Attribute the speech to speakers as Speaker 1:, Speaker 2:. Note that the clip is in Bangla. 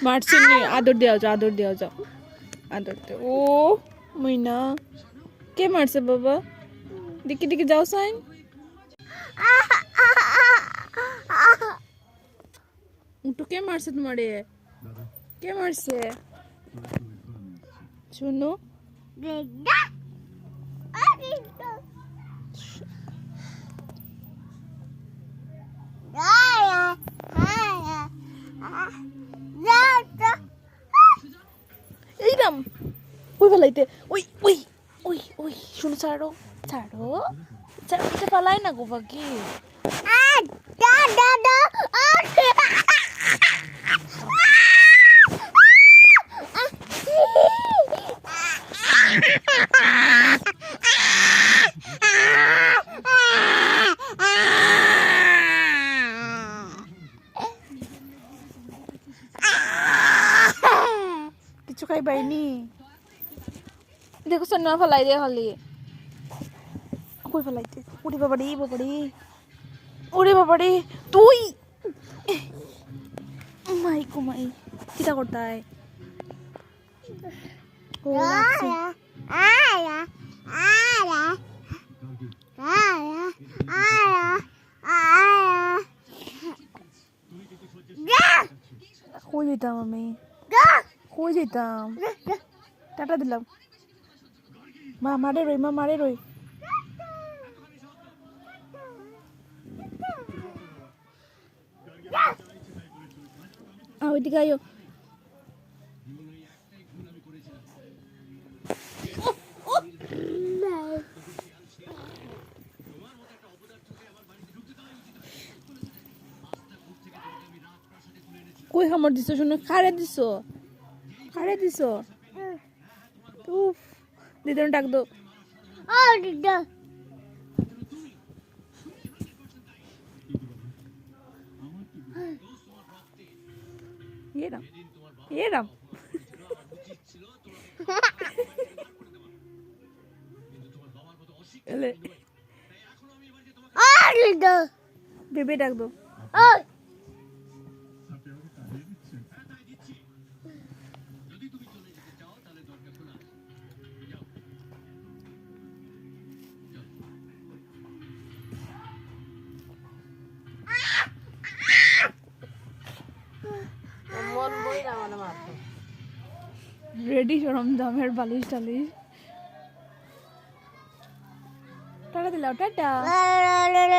Speaker 1: মারছে নি, আদর দেওয়া যাও, আদর দেওয়া যাও, আদর দে। ও মইনা, কে মারছে বাবা? দিকে দিকে যাও সাইন। উঠো, কে মারছে তোমারে? কে মারছে? শুনো এইরাম ওই ফেলাইতে, ওই ওই ওই ওই শুনো, ছাড়ো ছাড়ো, ছাড়তে ফেলাই না গো বাকি। কিছু খাই বাইনি দেখো সন্না ফেলাই দে খালি। কই ফেলাইতে? ওরে বাবারে বাবারে, ওরে বাবারে তুই মাই কুমাই কিটা করতাই? ও লাগছে। কই যেতাম আমি, কই যেতাম? টাটা দিলাম। মা মারে রই, মা মারে রই। ওইদিকে আয়ো। কই খামর দিছো? শুনো, খারে দিছো, খারে দিছো। উফ, দিদন ডাক দো। এরাম এরাম বেবে ডাক দো। রেডি সরঞ্জামের বালিশ টালিশ। Tata দিলাও, tata.